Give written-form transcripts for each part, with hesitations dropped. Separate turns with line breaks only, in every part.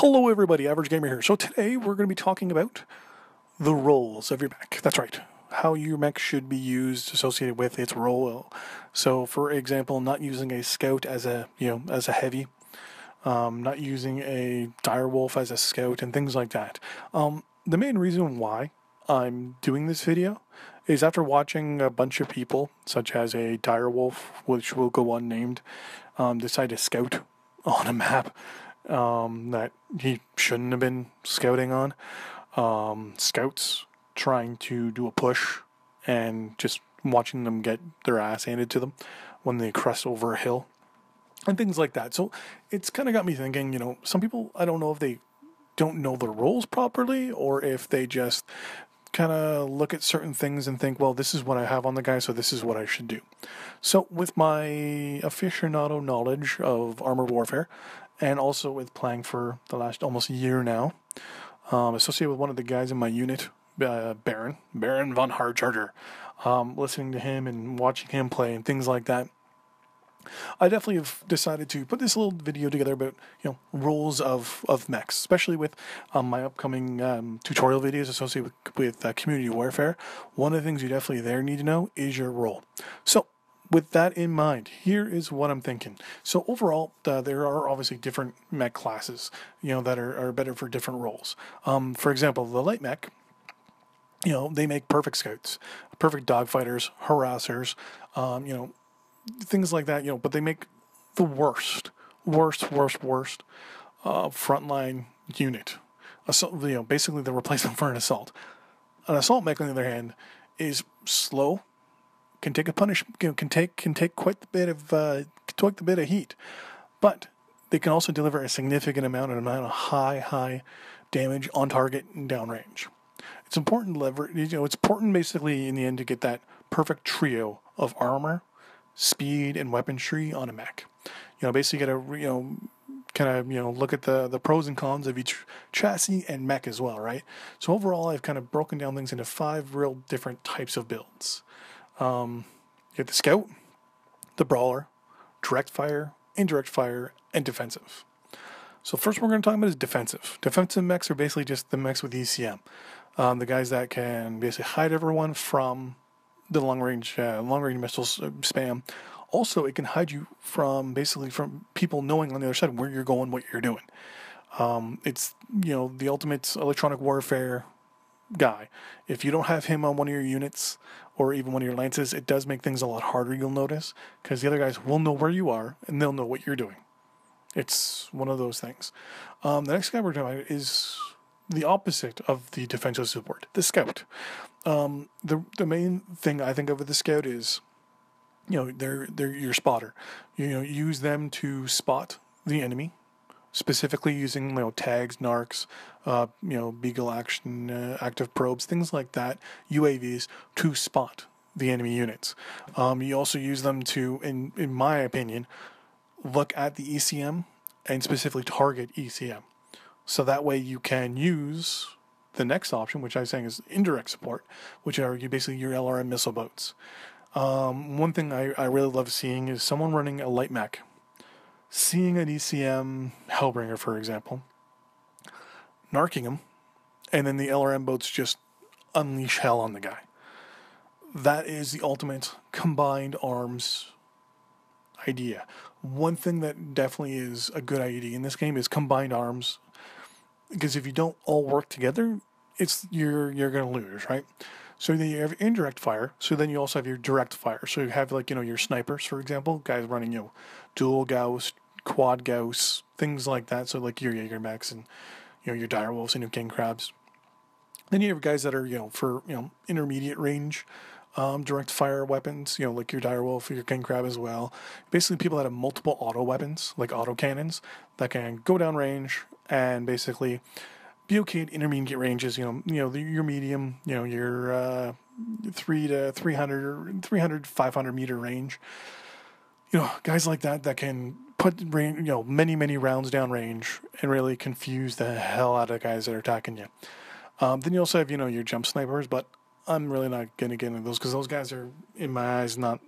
Hello everybody, Average Gamer here. So today we're going to be talking about the roles of your mech. That's right, how your mech should be used associated with its role. So for example, not using a scout as a heavy, not using a direwolf as a scout and things like that. The main reason why I'm doing this video is after watching a bunch of people, such as a direwolf, which will go unnamed, decide to scout on a map that he shouldn't have been scouting on. Scouts trying to do a push and just watching them get their ass handed to them when they crest over a hill and things like that. So it's kind of got me thinking, some people, I don't know if they don't know their roles properly or if they just kind of look at certain things and think, well, this is what I have on the guy, so this is what I should do. So with my aficionado knowledge of armored warfare, and also with playing for the last almost year now, associated with one of the guys in my unit, Baron von Hardcharger, listening to him and watching him play and things like that, I definitely have decided to put this little video together about roles of mechs, especially with my upcoming tutorial videos associated with community warfare. One of the things you definitely there need to know is your role. So with that in mind, here is what I'm thinking. So overall, there are obviously different mech classes, that are better for different roles. For example, the light mech, they make perfect scouts, perfect dogfighters, harassers, things like that, but they make the worst frontline unit. Basically the replacement for an assault. An assault mech, on the other hand, is slow, can take a punish, can take quite a bit of heat, but they can also deliver a significant amount of high damage on target and downrange. It's important it's important basically in the end to get that perfect trio of armor, speed, and weaponry on a mech. Basically you gotta look at the pros and cons of each chassis and mech as well, right? So overall, I've kind of broken down things into 5 real different types of builds. You have the scout, the brawler, direct fire, indirect fire, and defensive. So first we're going to talk about is defensive. Defensive mechs are basically just the mechs with ECM. The guys that can basically hide everyone from the long range missiles spam. Also, it can hide you from people knowing on the other side where you're going, what you're doing. It's the ultimate electronic warfare guy. If you don't have him on one of your units or even one of your lances, it does make things a lot harder, you'll notice, because the other guys will know where you are and they'll know what you're doing. It's one of those things. The next guy we're talking about is the opposite of the defensive support, the scout. The main thing I think of with the scout is, they're your spotter. Use them to spot the enemy, specifically using tags, narcs, beagle action, active probes, things like that, UAVs to spot the enemy units. You also use them to, in my opinion, look at the ECM and specifically target ECM. So that way you can use the next option, which I'm saying is indirect support, which are basically your LRM missile boats. One thing I really love seeing is someone running a light mech, seeing an ECM Hellbringer, for example, narking him, and then the LRM boats just unleash hell on the guy. That is the ultimate combined arms idea. One thing that definitely is a good idea in this game is combined arms, because if you don't all work together, you're going to lose, right? So then you have indirect fire. So then you also have your direct fire. So you have your snipers, for example, guys running dual Gauss, quad Gauss, things like that. So like your Jaeger mechs and your direwolves and your king crabs. Then you have guys that are for intermediate range, direct fire weapons. Like your direwolf, your king crab as well. Basically, people that have multiple auto weapons, like auto cannons, that can go down range and basically be okay at intermediate ranges, your medium, your 300, 500 meter range. Guys like that can put many rounds down range and really confuse the hell out of guys that are attacking you. Then you also have, your jump snipers, but I'm really not going to get into those because those guys are, in my eyes, not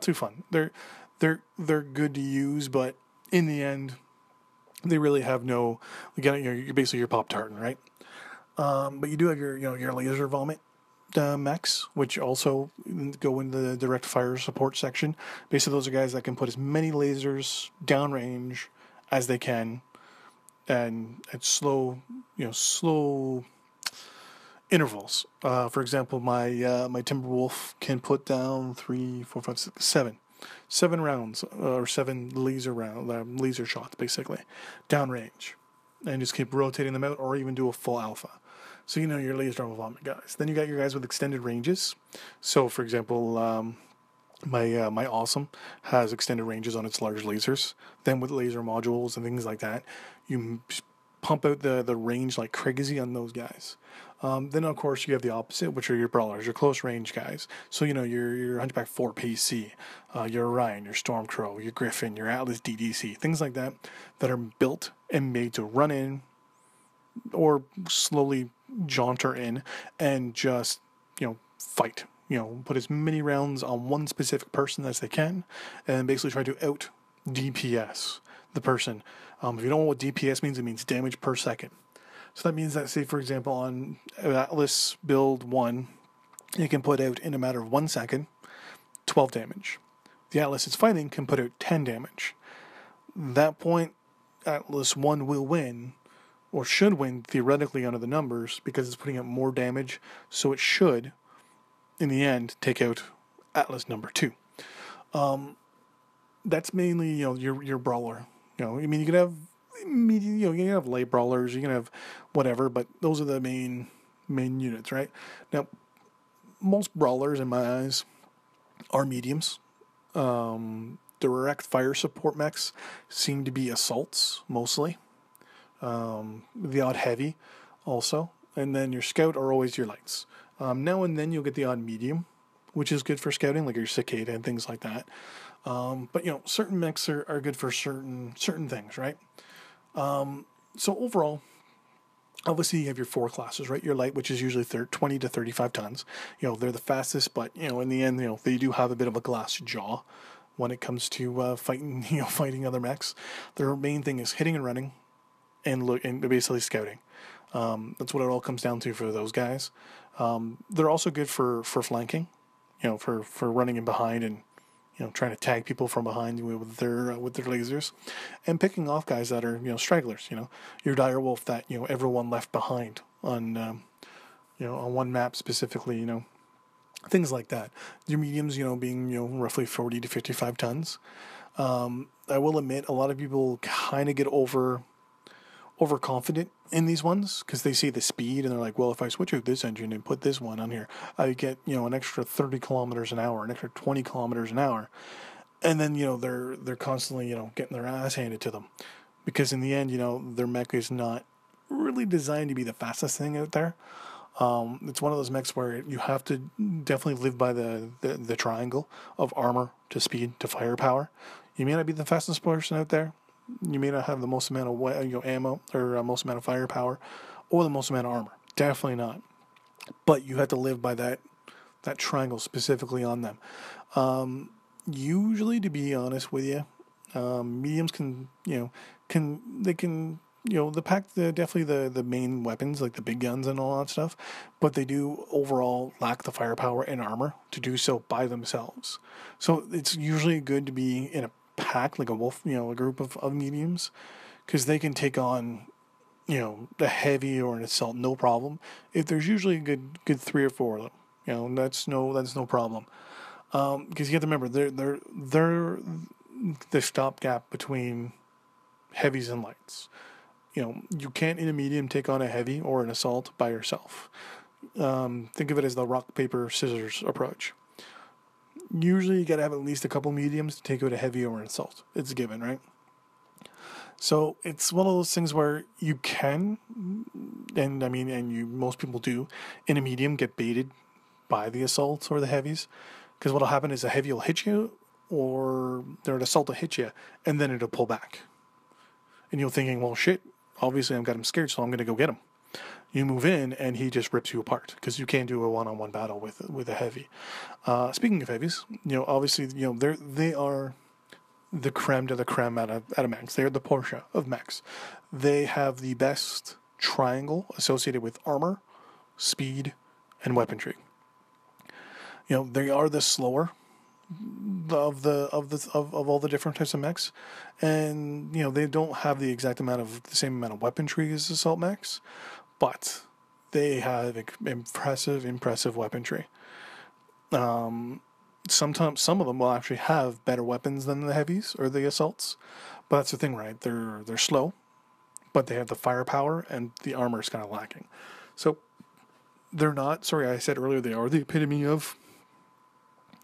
too fun. They're good to use, but in the end, They really have no, again, you're basically your Pop Tartan, right? But you do have your laser vomit mechs, which also go in the direct fire support section. Basically, those are guys that can put as many lasers downrange as they can, and at slow intervals. For example, my Timberwolf can put down 3, 4, 5, 6, 7 rounds or 7 laser shots, basically, downrange, and just keep rotating them out, or even do a full alpha. So your laser vomit guys. Then you got your guys with extended ranges. So, for example, my Awesome has extended ranges on its large lasers. Then with laser modules and things like that, you pump out the range like crazy on those guys. Then of course you have the opposite, which are your brawlers, your close range guys. So your Hunchback 4 PC, your Orion, your Stormcrow, your Griffin, your Atlas DDC, things like that are built and made to run in or slowly jaunter in and just fight. Put as many rounds on one specific person as they can, and basically try to out DPS the person. If you don't know what DPS means, it means damage per second. So that means that, say, for example, on Atlas build 1, you can put out, in a matter of 1 second, 12 damage. The Atlas it's fighting can put out 10 damage. At that point, Atlas 1 will win, or should win, theoretically, under the numbers, because it's putting out more damage, so it should, in the end, take out Atlas number 2. That's mainly, your brawler. You can have you can have light brawlers, you can have whatever, but those are the main units, right? Now, most brawlers, in my eyes, are mediums. Direct fire support mechs seem to be assaults, mostly. The odd heavy, also. And then your scout are always your lights. Now and then you'll get the odd medium, which is good for scouting, like your cicada and things like that. But certain mechs are good for certain things, right? So overall, obviously you have your 4 classes, right? Your light, which is usually 20 to 35 tons. They're the fastest, but in the end, they do have a bit of a glass jaw when it comes to fighting other mechs. Their main thing is hitting and running, and basically scouting. That's what it all comes down to for those guys. They're also good for flanking, for running in behind and trying to tag people from behind with their lasers, and picking off guys that are stragglers. Your direwolf that everyone left behind on on one map specifically. Things like that. Your mediums, being roughly 40 to 55 tons. I will admit, a lot of people kind of get overconfident in these ones because they see the speed and they're like, well, if I switch out this engine and put this one on here, I get an extra 30 kilometers an hour, an extra 20 kilometers an hour, and then they're constantly getting their ass handed to them, because in the end their mech is not really designed to be the fastest thing out there. It's one of those mechs where you have to definitely live by the triangle of armor to speed to firepower. You may not be the fastest person out there. You may not have the most amount of ammo or most amount of firepower or the most amount of armor. Definitely not. But you have to live by that triangle specifically on them. Usually, to be honest with you, mediums can pack definitely the main weapons, like the big guns and all that stuff, but they do overall lack the firepower and armor to do so by themselves. So it's usually good to be in a pack, like a wolf, a group of mediums, because they can take on a heavy or an assault no problem. If there's usually a good 3 or 4 of them, that's no problem. Because you have to remember, they're the stopgap between heavies and lights. You can't in a medium take on a heavy or an assault by yourself. Think of it as the rock, paper, scissors approach. Usually you got to have at least a couple mediums to take out a heavy or an assault. It's a given, right? So it's one of those things where you can, most people do, in a medium get baited by the assaults or the heavies. Because what'll happen is a heavy will hit you, or an assault will hit you, and then it'll pull back. And you're thinking, well, shit, obviously I've got him scared, so I'm going to go get him. You move in, and he just rips you apart, because you can't do a one-on-one battle with a heavy. Speaking of heavies, obviously, the creme de la creme out of mechs. They're the Porsche of mechs. They have the best triangle associated with armor, speed, and weaponry. They are the slower of all the different types of mechs, and they don't have the same amount of weaponry as assault mechs, but they have impressive weaponry. Sometimes some of them will actually have better weapons than the heavies or the assaults, but that's the thing, right? They're slow, but they have the firepower, and the armor is kind of lacking. So they're not. Sorry, I said earlier they are the epitome of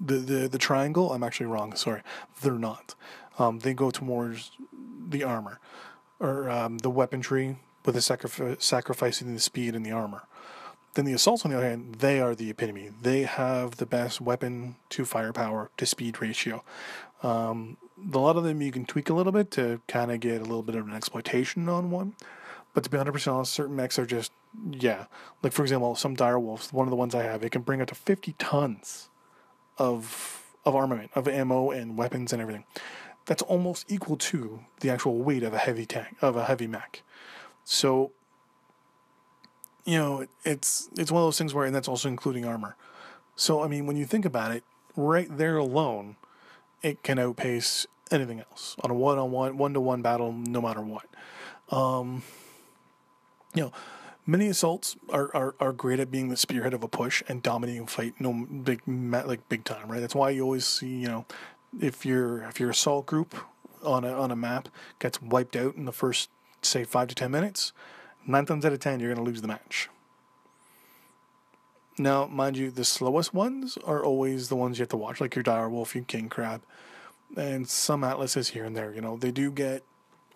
the triangle. I'm actually wrong. Sorry, they're not. They go towards the armor or the weaponry with the sacrificing the speed and the armor. Then the assaults, on the other hand, they are the epitome. They have the best weapon to firepower to speed ratio. A lot of them you can tweak a little bit to kind of get a little bit of an exploitation on one. But to be 100% honest, certain mechs are just, Like, for example, some direwolves, one of the ones I have, it can bring up to 50 tons of armament, of ammo and weapons and everything. That's almost equal to the actual weight of a heavy mech. So, it's one of those things where, and that's also including armor. So, I mean, when you think about it, right there alone, it can outpace anything else on a one-to-one battle, no matter what. Many assaults are great at being the spearhead of a push and dominating a fight, big time, right? That's why you always see, if your assault group on a map gets wiped out in the first, say, 5 to 10 minutes, 9 times out of 10 you're going to lose the match. Now, mind you, the slowest ones are always the ones you have to watch, like your direwolf, your king crab, and some atlases here and there. They do get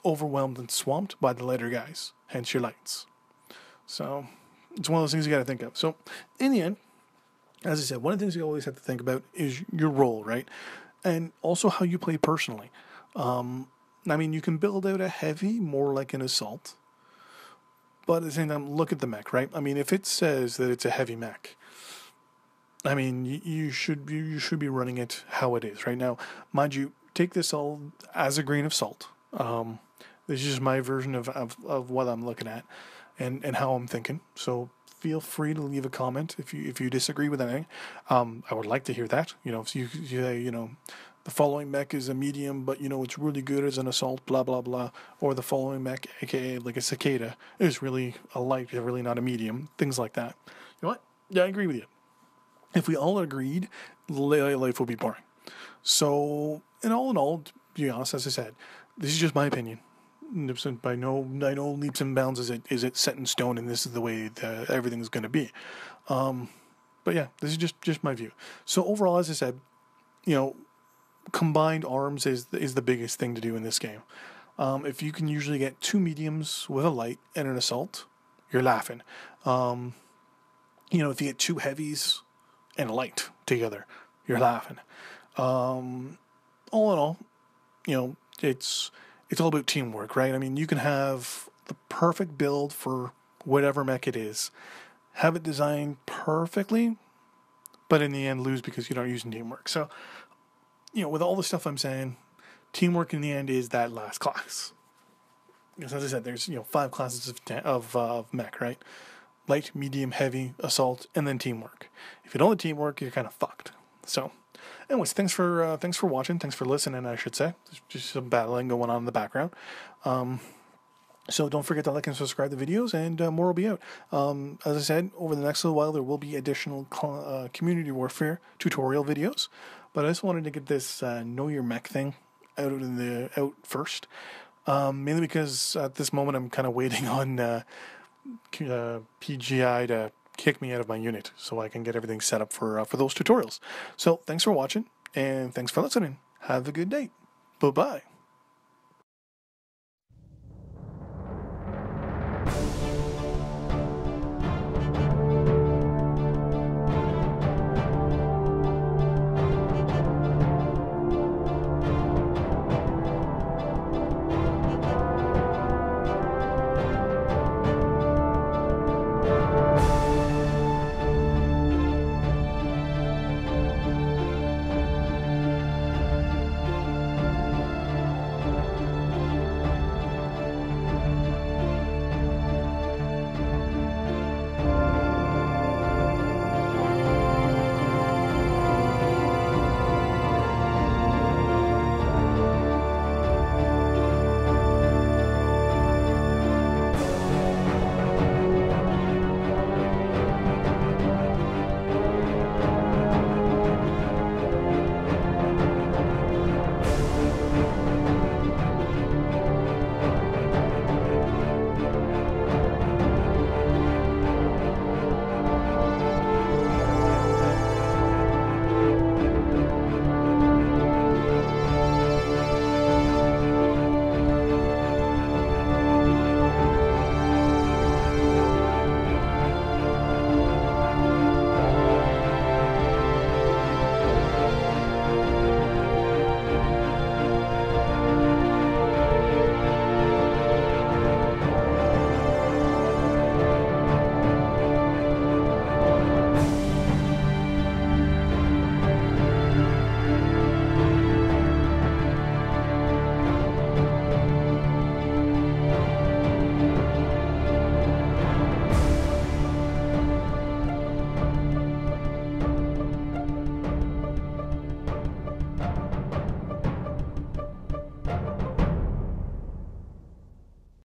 overwhelmed and swamped by the lighter guys, hence your lights. So it's one of those things you got to think of. So in the end, as I said, one of the things you always have to think about is your role, right? And also how you play personally. You can build out a heavy more like an assault, but at the same time, look at the mech, right? If it says that it's a heavy mech, you should be running it how it is right now. Mind you, take this all as a grain of salt. This is just my version of what I'm looking at and how I'm thinking. So feel free to leave a comment if you disagree with anything. I would like to hear that. If you say, the following mech is a medium, but it's really good as an assault, blah blah blah, or the following mech, aka like a cicada, is really a light, really not a medium. Things like that. You know what? Yeah, I agree with you. If we all agreed, life would be boring. So, in all, to be honest, as I said, this is just my opinion. By no leaps and bounds is it set in stone, and this is the way that everything's going to be. But yeah, this is just my view. So overall, as I said, combined arms is the biggest thing to do in this game. If you can usually get 2 mediums with a light and an assault, you're laughing. If you get 2 heavies and a light together, you're laughing. All in all, it's all about teamwork, right? You can have the perfect build for whatever mech it is, have it designed perfectly, but in the end lose because you're not using teamwork. So, with all the stuff I'm saying, teamwork in the end is that last class. Because as I said, there's 5 classes of mech, right? Light, medium, heavy, assault, and then teamwork. If you don't have teamwork, you're kind of fucked. So, anyways, thanks for watching. Thanks for listening, I should say. There's just some battling going on in the background. So don't forget to like and subscribe to the videos, and more will be out. As I said, over the next little while, there will be additional community warfare tutorial videos. But I just wanted to get this Know Your Mech thing out first. Mainly because at this moment I'm kind of waiting on PGI to kick me out of my unit so I can get everything set up for those tutorials. So thanks for watching, and thanks for listening. Have a good day. Bye-bye.